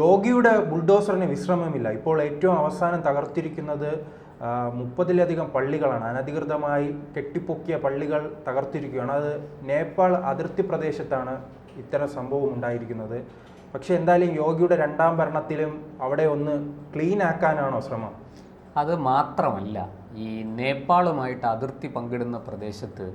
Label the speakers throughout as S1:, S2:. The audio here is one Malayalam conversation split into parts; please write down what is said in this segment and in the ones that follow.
S1: യോഗിയുടെ ബുൾഡോസറിന് വിശ്രമമില്ല. ഇപ്പോൾ ഏറ്റവും അവസാനം തകർത്തിരിക്കുന്നത് 30-ലധികം പള്ളികളാണ്. അനധികൃതമായി കെട്ടിപ്പൊക്കിയ പള്ളികൾ തകർത്തിരിക്കുകയാണ്. അത് നേപ്പാൾ അതിർത്തി പ്രദേശത്താണ് ഇത്തരം സംഭവം ഉണ്ടായിരിക്കുന്നത്. പക്ഷെ എന്തായാലും യോഗിയുടെ രണ്ടാം ഭരണത്തിലും അവിടെ ഒന്ന് ക്ലീൻ ആക്കാനാണോ ശ്രമം?
S2: അത് മാത്രമല്ല, ഈ നേപ്പാളുമായിട്ട് അതിർത്തി പങ്കിടുന്ന പ്രദേശത്ത്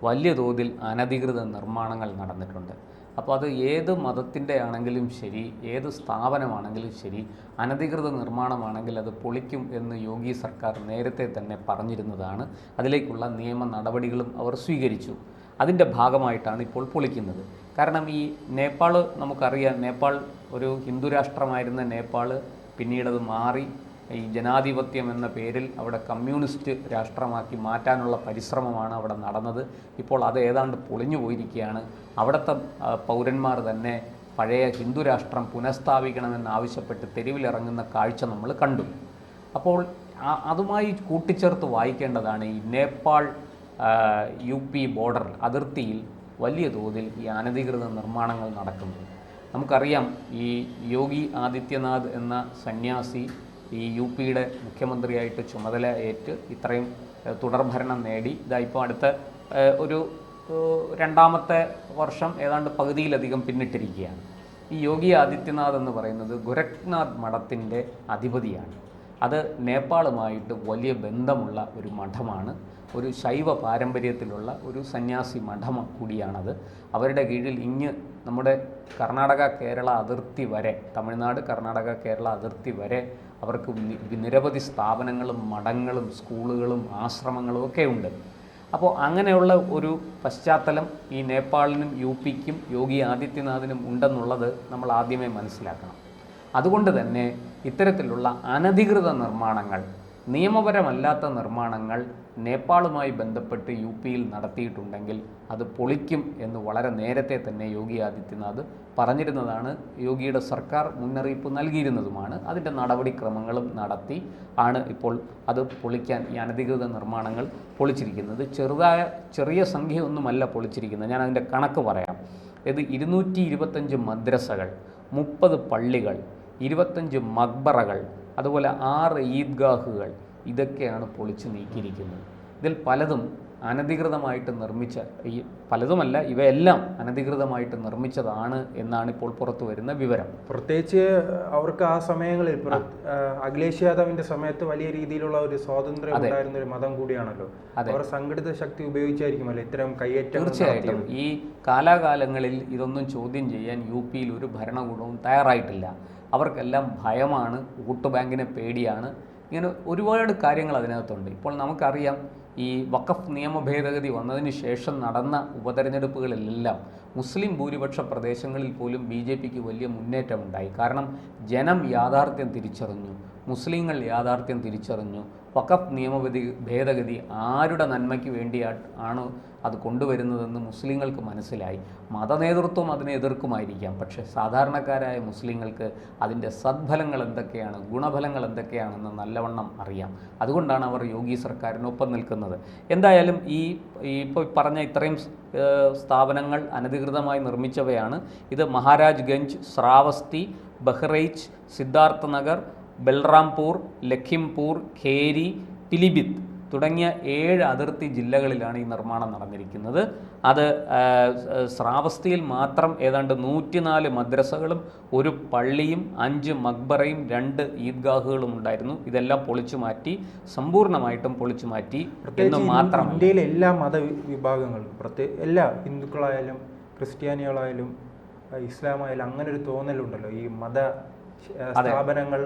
S2: വലിയ തോതിൽ അനധികൃത നിർമ്മാണങ്ങൾ നടന്നിട്ടുണ്ട്. അപ്പോൾ അത് ഏത് മതത്തിൻ്റെ ആണെങ്കിലും ശരി, ഏത് സ്ഥാപനമാണെങ്കിലും ശരി, അനധികൃത നിർമ്മാണമാണെങ്കിൽ അത് പൊളിക്കും എന്ന് യോഗി സർക്കാർ നേരത്തെ തന്നെ പറഞ്ഞിരുന്നതാണ്. അതിലേക്കുള്ള നിയമ നടപടികളും അവർ സ്വീകരിച്ചു. അതിൻ്റെ ഭാഗമായിട്ടാണ് ഇപ്പോൾ പൊളിക്കുന്നത്. കാരണം ഈ നേപ്പാൾ നമുക്കറിയാം, നേപ്പാൾ ഒരു ഹിന്ദു രാഷ്ട്രമായിരുന്ന നേപ്പാൾ പിന്നീടത് മാറി ഈ ജനാധിപത്യം എന്ന പേരിൽ അവിടെ കമ്മ്യൂണിസ്റ്റ് രാഷ്ട്രമാക്കി മാറ്റാനുള്ള പരിശ്രമമാണ് അവിടെ നടന്നത്. ഇപ്പോൾ അത് ഏതാണ്ട് പൊളിഞ്ഞു പോയിരിക്കുകയാണ്. അവിടുത്തെ പൗരന്മാർ തന്നെ പഴയ ഹിന്ദു രാഷ്ട്രം പുനഃസ്ഥാപിക്കണമെന്നാവശ്യപ്പെട്ട് തെരുവിലിറങ്ങുന്ന കാഴ്ച നമ്മൾ കണ്ടു. അപ്പോൾ അതുമായി കൂട്ടിച്ചേർത്ത് വായിക്കേണ്ടതാണ് ഈ നേപ്പാൾ UP ബോർഡർ അതിർത്തിയിൽ വലിയ തോതിൽ ഈ അനധികൃത നിർമ്മാണങ്ങൾ നടക്കുന്നത്. നമുക്കറിയാം, ഈ യോഗി ആദിത്യനാഥ് എന്ന സന്യാസി ഈ UPയുടെ മുഖ്യമന്ത്രിയായിട്ട് ചുമതല ഏറ്റ് ഇത്രയും തുടർഭരണം നേടി ഇപ്പോൾ അടുത്ത ഒരു രണ്ടാമത്തെ വർഷം ഏതാണ്ട് പകുതിയിലധികം പിന്നിട്ടിരിക്കുകയാണ്. ഈ യോഗി ആദിത്യനാഥ് എന്ന് പറയുന്നത് ഗോരഖ്നാഥ് മഠത്തിൻ്റെ അധിപതിയാണ്. അത് നേപ്പാളുമായിട്ട് വലിയ ബന്ധമുള്ള ഒരു മഠമാണ്. ഒരു ശൈവ പാരമ്പര്യത്തിലുള്ള ഒരു സന്യാസി മഠം കൂടിയാണത്. അവരുടെ കീഴിൽ നമ്മുടെ കർണാടക കേരള അതിർത്തി വരെ, തമിഴ്നാട് കർണാടക കേരള അതിർത്തി വരെ അവർക്ക് നിരവധി സ്ഥാപനങ്ങളും മഠങ്ങളും സ്കൂളുകളും ആശ്രമങ്ങളും ഒക്കെ ഉണ്ട്. അപ്പോൾ അങ്ങനെയുള്ള ഒരു പശ്ചാത്തലം ഈ നേപ്പാളിനും UPക്കും യോഗി ആദിത്യനാഥിനും ഉണ്ടെന്നുള്ളത് നമ്മൾ ആദ്യമേ മനസ്സിലാക്കണം. അതുകൊണ്ട് തന്നെ ഇത്തരത്തിലുള്ള അനധികൃത നിർമ്മാണങ്ങൾ, നിയമപരമല്ലാത്ത നിർമ്മാണങ്ങൾ നേപ്പാളുമായി ബന്ധപ്പെട്ട് UPയിൽ നടത്തിയിട്ടുണ്ടെങ്കിൽ അത് പൊളിക്കും എന്ന് വളരെ നേരത്തെ തന്നെ യോഗി ആദിത്യനാഥ് പറഞ്ഞിരുന്നതാണ്. യോഗിയുടെ സർക്കാർ മുന്നറിയിപ്പ് നൽകിയിരുന്നതുമാണ്. അതിൻ്റെ നടപടിക്രമങ്ങളും നടത്തി ആണ് ഇപ്പോൾ അത് പൊളിക്കാൻ, ഈ അനധികൃത നിർമ്മാണങ്ങൾ പൊളിച്ചിരിക്കുന്നത്. ചെറിയ സംഖ്യയൊന്നുമല്ല പൊളിച്ചിരിക്കുന്നത്. ഞാൻ അതിൻ്റെ കണക്ക് പറയാം. ഇത് 225 മദ്രസകൾ, 30 പള്ളികൾ, 25 മക്ബറകൾ, അതുപോലെ 6 ഈദ്ഗാഹുകൾ, ഇതൊക്കെയാണ് പൊളിച്ചു നീക്കിയിരിക്കുന്നത്. ഇതിൽ പലതും അനധികൃതമായിട്ട് നിർമ്മിച്ച, പലതുമല്ല, ഇവയെല്ലാം അനധികൃതമായിട്ട് നിർമ്മിച്ചതാണ് എന്നാണ് ഇപ്പോൾ പുറത്തു വരുന്ന വിവരം.
S1: പ്രത്യേകിച്ച് അവർക്ക് ആ സമയങ്ങളിൽ അഖിലേഷ് യാദവിന്റെ സമയത്ത് വലിയ രീതിയിലുള്ള ഒരു സ്വാതന്ത്ര്യം ഉണ്ടായിരുന്ന ഒരു മതം കൂടിയാണല്ലോ. അവർ സംഘടിത ശക്തി ഉപയോഗിച്ചായിരിക്കുമല്ലോ ഇത്തരം കയ്യേറ്റം.
S2: തീർച്ചയായിട്ടും ഈ കാലാകാലങ്ങളിൽ ഇതൊന്നും ചോദ്യം ചെയ്യാൻ UPയിൽ ഒരു ഭരണകൂടവും തയ്യാറായിട്ടില്ല. അവർക്കെല്ലാം ഭയമാണ്, വോട്ട് ബാങ്കിനെ പേടിയാണ്. ഇങ്ങനെ ഒരുപാട് കാര്യങ്ങൾ അതിനകത്തുണ്ട്. ഇപ്പോൾ നമുക്കറിയാം, ഈ വഖഫ് നിയമ ഭേദഗതി വന്നതിന് ശേഷം നടന്ന ഉപതെരഞ്ഞെടുപ്പുകളിലെല്ലാം മുസ്ലിം ഭൂരിപക്ഷ പ്രദേശങ്ങളിൽ പോലും BJPക്ക് വലിയ മുന്നേറ്റമുണ്ടായി. കാരണം ജനം യാഥാർത്ഥ്യം തിരിച്ചറിഞ്ഞു, മുസ്ലിങ്ങൾ യാഥാർത്ഥ്യം തിരിച്ചറിഞ്ഞു. വഖഫ് നിയമ ഭേദഗതി ആരുടെ നന്മയ്ക്ക് വേണ്ടിയാണ് അത് കൊണ്ടുവരുന്നതെന്ന് മുസ്ലിങ്ങൾക്ക് മനസ്സിലായി. മതനേതൃത്വം അതിനെ എതിർക്കുമായിരിക്കാം, പക്ഷേ സാധാരണക്കാരായ മുസ്ലിങ്ങൾക്ക് അതിൻ്റെ സദ്ഫലങ്ങൾ എന്തൊക്കെയാണ്, ഗുണഫലങ്ങൾ എന്തൊക്കെയാണെന്ന് നല്ലവണ്ണം അറിയാം. അതുകൊണ്ടാണ് അവർ യോഗി സർക്കാരിനൊപ്പം നിൽക്കുന്നത്. എന്തായാലും ഇപ്പോൾ പറഞ്ഞ ഇത്രയും സ്ഥാപനങ്ങൾ അനധികൃതമായി നിർമ്മിച്ചവയാണ്. ഇത് മഹാരാജ് ഗഞ്ച്, ശ്രാവസ്തി, ബഹ്റൈച്ച്, സിദ്ധാർത്ഥ നഗർ, ബൽറാംപൂർ, ലഖിംപൂർ, ഖേരി, പിലിഭിത്ത് തുടങ്ങിയ 7 അതിർത്തി ജില്ലകളിലാണ് ഈ നിർമ്മാണം നടന്നിരിക്കുന്നത്. അത് ശ്രാവസ്തിയിൽ മാത്രം ഏതാണ്ട് 104 മദ്രസകളും 1 പള്ളിയും 5 മക്ബറയും 2 ഈദ്ഗാഹുകളും ഉണ്ടായിരുന്നു. ഇതെല്ലാം പൊളിച്ചു മാറ്റി, സമ്പൂർണ്ണമായിട്ടും പൊളിച്ചു മാറ്റി എന്ന് മാത്രമല്ല,
S1: ഇന്ത്യയിലെ എല്ലാ മതവിഭാഗങ്ങളും, എല്ലാ ഹിന്ദുക്കളായാലും ക്രിസ്ത്യാനികളായാലും ഇസ്ലാമായാലും അങ്ങനെ ഒരു തോന്നലുണ്ടല്ലോ, ഈ മത സ്ഥാപനങ്ങൾ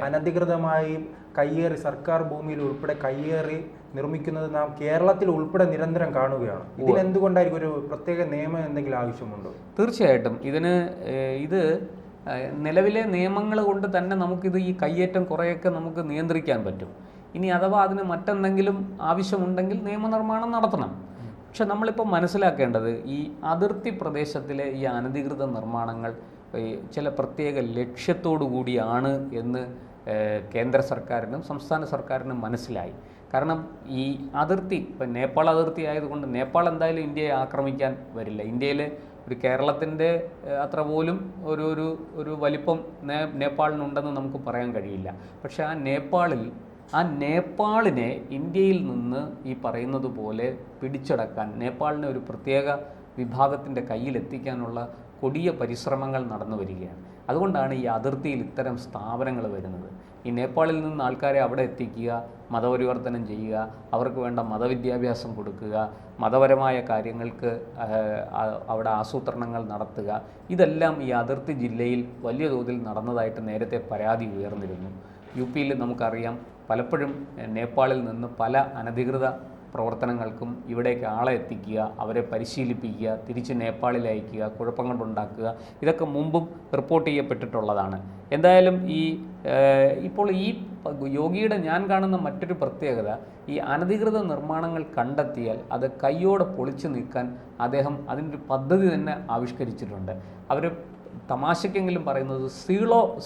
S1: അനധികൃതമായി കയ്യേറി, സർക്കാർ ഭൂമിയിൽ ഉൾപ്പെടെ കയ്യേറി നിർമ്മിക്കുന്നത് നാം കേരളത്തിൽ ഉൾപ്പെടെ നിരന്തരം കാണുകയാണ്. ഇതിനെന്തുകൊണ്ടായിരിക്കും ഒരു പ്രത്യേക നിയമം എന്തെങ്കിലും ആവശ്യമുണ്ടോ?
S2: തീർച്ചയായിട്ടും ഇത് നിലവിലെ നിയമങ്ങൾ കൊണ്ട് തന്നെ നമുക്കിത് ഈ കയ്യേറ്റം കുറേയൊക്കെ നമുക്ക് നിയന്ത്രിക്കാൻ പറ്റും. ഇനി അഥവാ അതിന് മറ്റെന്തെങ്കിലും ആവശ്യമുണ്ടെങ്കിൽ നിയമനിർമ്മാണം നടത്തണം. പക്ഷെ നമ്മളിപ്പോൾ മനസ്സിലാക്കേണ്ടത്, ഈ അതിർത്തി പ്രദേശത്തിലെ ഈ അനധികൃത നിർമ്മാണങ്ങൾ ചില പ്രത്യേക ലക്ഷ്യത്തോടു കൂടിയാണ് എന്ന് കേന്ദ്ര സർക്കാരിനും സംസ്ഥാന സർക്കാരിനും മനസ്സിലായി. കാരണം ഈ അതിർത്തി, ഇപ്പം നേപ്പാൾ അതിർത്തി ആയതുകൊണ്ട് നേപ്പാൾ എന്തായാലും ഇന്ത്യയെ ആക്രമിക്കാൻ വരില്ല. ഇന്ത്യയിലെ ഒരു കേരളത്തിൻ്റെ അത്ര പോലും ഒരു വലിപ്പം നേപ്പാളിനുണ്ടെന്ന് നമുക്ക് പറയാൻ കഴിയില്ല. പക്ഷേ ആ നേപ്പാളിനെ ഇന്ത്യയിൽ നിന്ന് ഈ പറയുന്നത് പോലെ പിടിച്ചടക്കാൻ, നേപ്പാളിനെ ഒരു പ്രത്യേക വിഭാഗത്തിൻ്റെ കയ്യിലെത്തിക്കാനുള്ള കൊടിയ പരിശ്രമങ്ങൾ നടന്നു വരികയാണ്. അതുകൊണ്ടാണ് ഈ അതിർത്തിയിൽ ഇത്തരം സ്ഥാപനങ്ങൾ വരുന്നത്. ഈ നേപ്പാളിൽ നിന്ന് ആൾക്കാരെ അവിടെ എത്തിക്കുക, മതപരിവർത്തനം ചെയ്യുക, അവർക്ക് വേണ്ട മതവിദ്യാഭ്യാസം കൊടുക്കുക, മതപരമായ കാര്യങ്ങൾക്ക് അവിടെ ആസൂത്രണങ്ങൾ നടത്തുക, ഇതെല്ലാം ഈ അതിർത്തി ജില്ലയിൽ വലിയ തോതിൽ നടന്നതായിട്ട് നേരത്തെ പരാതി ഉയർന്നിരുന്നു. യു പിയിൽ നമുക്കറിയാം, പലപ്പോഴും നേപ്പാളിൽ നിന്ന് പല അനധികൃത പ്രവർത്തനങ്ങൾക്കും ഇവിടേക്ക് ആളെ എത്തിക്കുക, അവരെ പരിശീലിപ്പിക്കുക, തിരിച്ച് നേപ്പാളിൽ അയക്കുക, കുഴപ്പങ്ങളുണ്ടാക്കുക, ഇതൊക്കെ മുമ്പും റിപ്പോർട്ട് ചെയ്യപ്പെട്ടിട്ടുള്ളതാണ്. എന്തായാലും ഇപ്പോൾ ഈ യോഗിയുടെ ഞാൻ കാണുന്ന മറ്റൊരു പ്രത്യേകത, ഈ അനധികൃത നിർമ്മാണങ്ങൾ കണ്ടെത്തിയാൽ അത് കയ്യോടെ പൊളിച്ചു നീക്കാൻ അദ്ദേഹം അതിനൊരു പദ്ധതി തന്നെ ആവിഷ്കരിച്ചിട്ടുണ്ട്. അവർ തമാശയ്ക്കെങ്കിലും പറയുന്നത്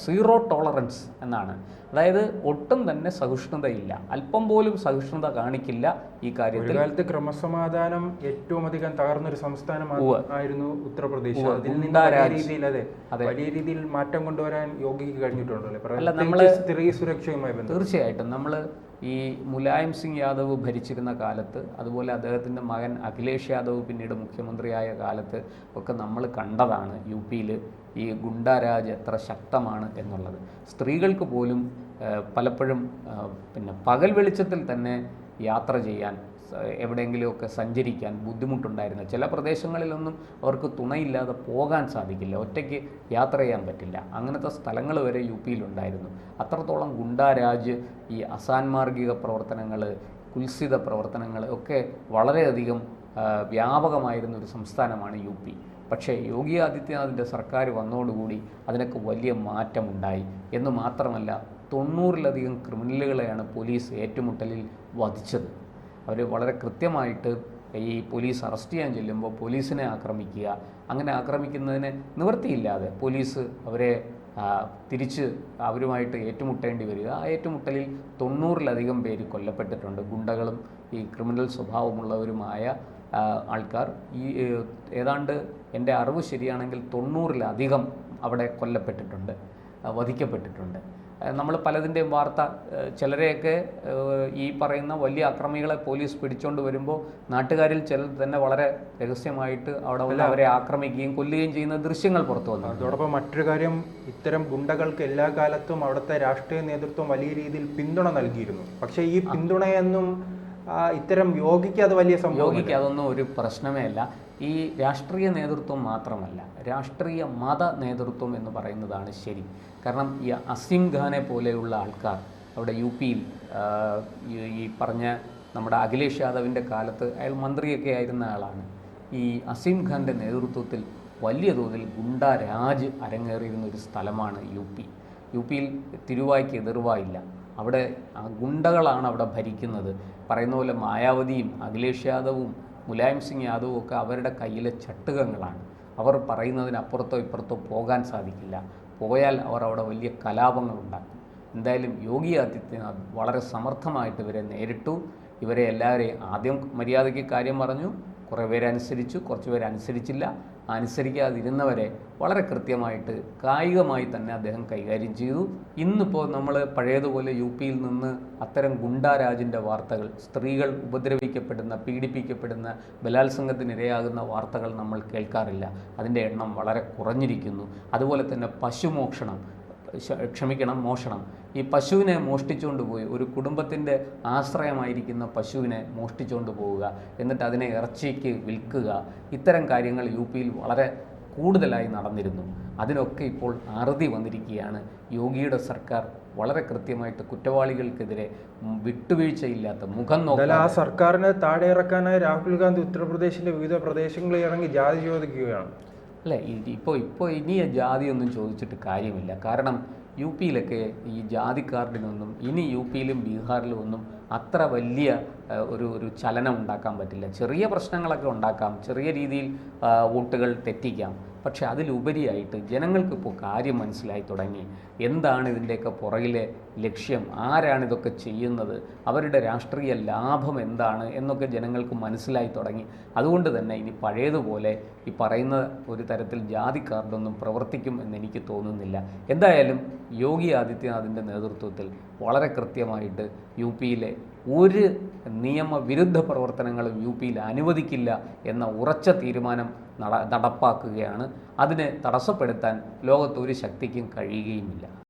S2: സീറോ ടോളറൻസ് എന്നാണ്. അതായത് ഒട്ടും തന്നെ സഹിഷ്ണുതയില്ല, അല്പം പോലും സഹിഷ്ണുത കാണിക്കില്ല ഈ കാര്യത്തിൽ.
S1: കാലത്ത് ക്രമസമാധാനം ഏറ്റവും അധികം തകർന്നൊരു സംസ്ഥാനമായിരുന്നു ഉത്തർപ്രദേശ്. വലിയ രീതിയിൽ മാറ്റം കൊണ്ടുവരാൻ യോഗിക്ക് കഴിഞ്ഞിട്ടുണ്ടല്ലോ, സ്ത്രീ സുരക്ഷയുമായി ബന്ധപ്പെട്ട്.
S2: തീർച്ചയായിട്ടും നമ്മൾ ഈ മുലായം സിംഗ് യാദവ് ഭരിച്ചിരുന്ന കാലത്ത്, അതുപോലെ അദ്ദേഹത്തിൻ്റെ മകൻ അഖിലേഷ് യാദവ് പിന്നീട് മുഖ്യമന്ത്രിയായ കാലത്ത് ഒക്കെ നമ്മൾ കണ്ടതാണ് യു പിയിൽ ഈ ഗുണ്ടാരാജ് എത്ര ശക്തമാണ് എന്നുള്ളത്. സ്ത്രീകൾക്ക് പോലും പലപ്പോഴും പകൽ വെളിച്ചത്തിൽ തന്നെ യാത്ര ചെയ്യാൻ, എവിടെയെങ്കിലുമൊക്കെ സഞ്ചരിക്കാൻ ബുദ്ധിമുട്ടുണ്ടായിരുന്നു. ചില പ്രദേശങ്ങളിലൊന്നും അവർക്ക് തുണയില്ലാതെ പോകാൻ സാധിക്കില്ല, ഒറ്റയ്ക്ക് യാത്ര ചെയ്യാൻ പറ്റില്ല. അങ്ങനത്തെ സ്ഥലങ്ങൾ വരെ യു പിയിലുണ്ടായിരുന്നു. അത്രത്തോളം ഗുണ്ടാരാജ്, ഈ അസാൻമാർഗിക പ്രവർത്തനങ്ങൾ, കുൽസിത പ്രവർത്തനങ്ങൾ ഒക്കെ വളരെയധികം വ്യാപകമായിരുന്ന ഒരു സംസ്ഥാനമാണ് യു പി. പക്ഷേ യോഗി ആദിത്യനാഥിൻ്റെ സർക്കാർ വന്നതോടുകൂടി അതിനൊക്കെ വലിയ മാറ്റമുണ്ടായി. എന്ന് മാത്രമല്ല, 90-ലധികം ക്രിമിനലുകളെയാണ് പോലീസ് ഏറ്റുമുട്ടലിൽ വധിച്ചത്. അവർ വളരെ കൃത്യമായിട്ട് ഈ പോലീസ് അറസ്റ്റ് ചെയ്യാൻ ചെല്ലുമ്പോൾ പോലീസിനെ ആക്രമിക്കുക, അങ്ങനെ ആക്രമിക്കുന്നതിന് നിവൃത്തിയില്ലാതെ പോലീസ് അവരെ തിരിച്ച് അവരുമായിട്ട് ഏറ്റുമുട്ടേണ്ടി വരിക. ആ ഏറ്റുമുട്ടലിൽ 90-ലധികം പേര് കൊല്ലപ്പെട്ടിട്ടുണ്ട്. ഗുണ്ടകളും ഈ ക്രിമിനൽ സ്വഭാവമുള്ളവരുമായ ആൾക്കാർ. ഏതാണ്ട് എൻ്റെ അറിവ് ശരിയാണെങ്കിൽ 90-ലധികം അവിടെ കൊല്ലപ്പെട്ടിട്ടുണ്ട്, വധിക്കപ്പെട്ടിട്ടുണ്ട്. നമ്മൾ പലതിൻ്റെയും വാർത്ത, ചിലരെയൊക്കെ ഈ പറയുന്ന വലിയ അക്രമികളെ പോലീസ് പിടിച്ചുകൊണ്ട് വരുമ്പോൾ നാട്ടുകാരിൽ ചിലർ തന്നെ വളരെ രഹസ്യമായിട്ട് അവിടെ വന്ന് അവരെ ആക്രമിക്കുകയും കൊല്ലുകയും ചെയ്യുന്ന ദൃശ്യങ്ങൾ പുറത്തു വന്നു.
S1: അതോടൊപ്പം മറ്റൊരു കാര്യം, ഇത്തരം ഗുണ്ടകൾക്ക് എല്ലാ കാലത്തും അവിടുത്തെ രാഷ്ട്രീയ നേതൃത്വം വലിയ രീതിയിൽ പിന്തുണ നൽകിയിരുന്നു. പക്ഷേ ഈ പിന്തുണയൊന്നും ഇത്തരം യോഗിക്ക് അത് വലിയ സംഭവം,
S2: യോഗിക്ക് അതൊന്നും ഒരു പ്രശ്നമേ അല്ല. ഈ രാഷ്ട്രീയ നേതൃത്വം മാത്രമല്ല, രാഷ്ട്രീയ മത നേതൃത്വം എന്ന് പറയുന്നതാണ് ശരി. കാരണം ഈ അസീം ഖാനെ പോലെയുള്ള ആൾക്കാർ അവിടെ യു പിയിൽ, ഈ പറഞ്ഞ നമ്മുടെ അഖിലേഷ് യാദവിൻ്റെ കാലത്ത് അയാൾ മന്ത്രിയൊക്കെ ആയിരുന്ന ആളാണ്. ഈ അസീം ഖാൻ്റെ നേതൃത്വത്തിൽ വലിയ തോതിൽ ഗുണ്ടാരാജ് അരങ്ങേറിയിരുന്ന ഒരു സ്ഥലമാണ് യു പി. യു പിയിൽ തിരുവായ്ക്ക് എതിർവായില്ല. അവിടെ ഗുണ്ടകളാണ് അവിടെ ഭരിക്കുന്നത്. പറയുന്ന പോലെ മായാവതിയും അഖിലേഷ് യാദവും മുലായം സിംഗ് യാദവും ഒക്കെ അവരുടെ കയ്യിലെ ചട്ടുകങ്ങളാണ്. അവർ പറയുന്നതിനപ്പുറത്തോ ഇപ്പുറത്തോ പോകാൻ സാധിക്കില്ല. പോയാൽ അവർ അവിടെ വലിയ കലാപങ്ങൾ ഉണ്ടാക്കും. എന്തായാലും യോഗി ആദിത്യനാഥ് വളരെ സമർത്ഥമായിട്ട് ഇവരെ നേരിട്ടു. ഇവരെ എല്ലാവരെയും ആദ്യം മര്യാദയ്ക്ക് കാര്യം പറഞ്ഞു, കുറേ പേര് അനുസരിച്ചു, കുറച്ച് പേര് അനുസരിച്ചില്ല. അനുസരിക്കാതിരുന്നവരെ വളരെ കൃത്യമായിട്ട് കായികമായി തന്നെ അദ്ദേഹം കൈകാര്യം ചെയ്തു. ഇന്നിപ്പോൾ നമ്മൾ പഴയതുപോലെ യു പിയിൽ നിന്ന് അത്തരം ഗുണ്ടാരാജിൻ്റെ വാർത്തകൾ, സ്ത്രീകൾ ഉപദ്രവിക്കപ്പെടുന്ന, പീഡിപ്പിക്കപ്പെടുന്ന, ബലാത്സംഗത്തിനിരയാകുന്ന വാർത്തകൾ നമ്മൾ കേൾക്കാറില്ല. അതിൻ്റെ എണ്ണം വളരെ കുറഞ്ഞിരിക്കുന്നു. അതുപോലെ തന്നെ മോഷണം. ഈ പശുവിനെ മോഷ്ടിച്ചുകൊണ്ട് പോയി, ഒരു കുടുംബത്തിൻ്റെ ആശ്രയമായിരിക്കുന്ന പശുവിനെ മോഷ്ടിച്ചുകൊണ്ട് പോവുക, എന്നിട്ട് അതിനെ ഇറച്ചിക്ക് വിൽക്കുക, ഇത്തരം കാര്യങ്ങൾ യു പിയിൽ വളരെ കൂടുതലായി നടന്നിരുന്നു. അതിനൊക്കെ ഇപ്പോൾ അറുതി വന്നിരിക്കുകയാണ്. യോഗിയുടെ സർക്കാർ വളരെ കൃത്യമായിട്ട് കുറ്റവാളികൾക്കെതിരെ വിട്ടുവീഴ്ചയില്ലാത്ത, മുഖം നോക്കാൻ
S1: ആ സർക്കാരിനെ താഴെ ഇറക്കാനായി രാഹുൽ ഗാന്ധി ഉത്തർപ്രദേശിൻ്റെ വിവിധ പ്രദേശങ്ങളിൽ ഇറങ്ങി ജാതി ചോദിക്കുകയാണ്.
S2: അല്ലേ, ഇപ്പോൾ ഇനി ജാതിയൊന്നും ചോദിച്ചിട്ട് കാര്യമില്ല. കാരണം യു പിയിലൊക്കെ ഈ ജാതി കാർഡിനൊന്നും ഇനി യു പിയിലും ബീഹാറിലും ഒന്നും അത്ര വലിയ ഒരു ചലനം ഉണ്ടാക്കാൻ പറ്റില്ല. ചെറിയ പ്രശ്നങ്ങളൊക്കെ ഉണ്ടാക്കാം, ചെറിയ രീതിയിൽ വോട്ടുകൾ തെറ്റിക്കാം. പക്ഷേ അതിലുപരിയായിട്ട് ജനങ്ങൾക്കിപ്പോൾ കാര്യം മനസ്സിലായി തുടങ്ങി. എന്താണ് ഇതിൻ്റെയൊക്കെ പുറകിലെ ലക്ഷ്യം, ആരാണിതൊക്കെ ചെയ്യുന്നത്, അവരുടെ രാഷ്ട്രീയ ലാഭം എന്താണ് എന്നൊക്കെ ജനങ്ങൾക്ക് മനസ്സിലായി തുടങ്ങി. അതുകൊണ്ട് തന്നെ ഇനി പഴയതുപോലെ ഈ പറയുന്ന ഒരു തരത്തിൽ ജാതി കാർഡൊന്നും പ്രവർത്തിക്കും എന്നെനിക്ക് തോന്നുന്നില്ല. എന്തായാലും യോഗി ആദിത്യനാഥിൻ്റെ നേതൃത്വത്തിൽ വളരെ കൃത്യമായിട്ട് യു പിയിലെ ഒരു നിയമവിരുദ്ധ പ്രവർത്തനങ്ങളും യു പിയിൽ അനുവദിക്കില്ല എന്ന ഉറച്ച തീരുമാനം നടപ്പാക്കുകയാണ്. അതിനെ തടസ്സപ്പെടുത്താൻ ലോകത്തൊരു ശക്തിക്കും കഴിയുകയുമില്ല.